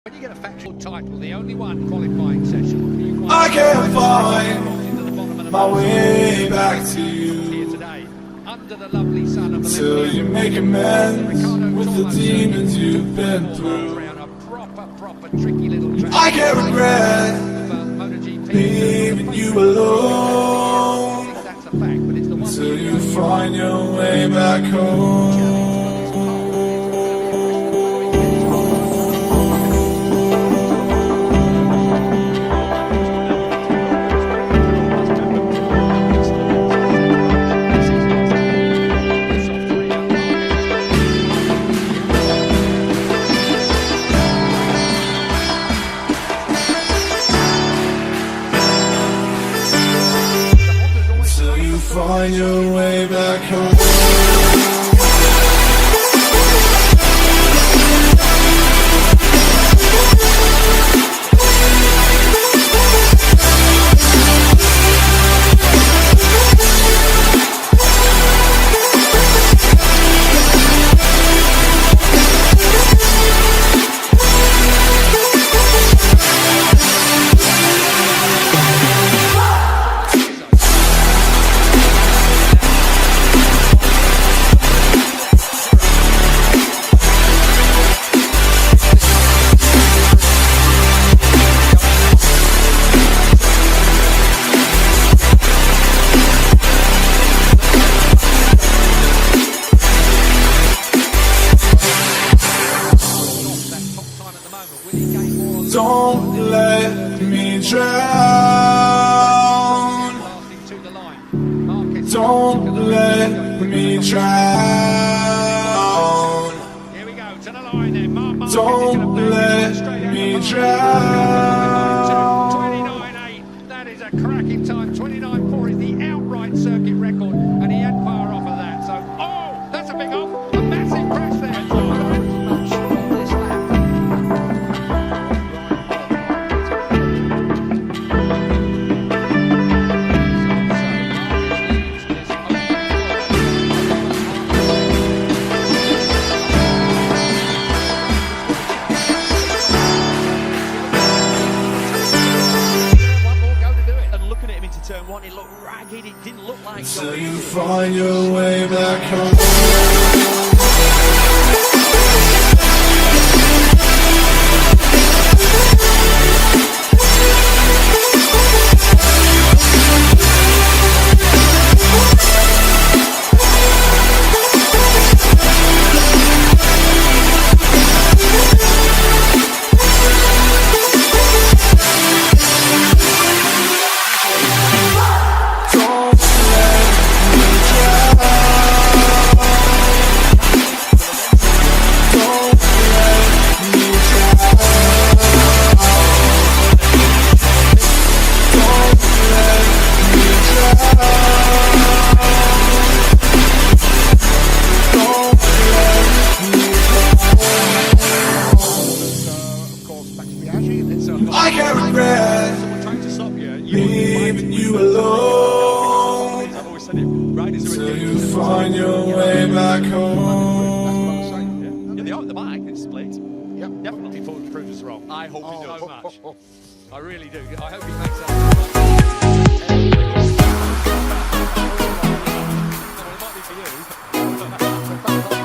When you get a factual title, the only one qualifying session. I can't find my way back to you here today, under the lovely sun of till Valencia. you make amends with the demons you've been through. Around a proper tricky little track. I can't regret MotoGP. leaving you alone That's a fact, but it's the one till you find your way back home. Find your way back home. Don't let me drown. Don't let me drown. Here we go, to the line then. Don't let me drown. 29.8. That is a cracking time. 29.4 is the outright circuit record, and he had far off of that. So, oh, that's a big off. A massive crash there. Turn one, it looked ragged, it didn't look like so you find your way back home. I can't regret leaving you alone till you find your way back home. Yeah, the bike is split. Yep, definitely prove us wrong. I hope he does. So much. I really do. I hope he makes that. Well, it might be for you.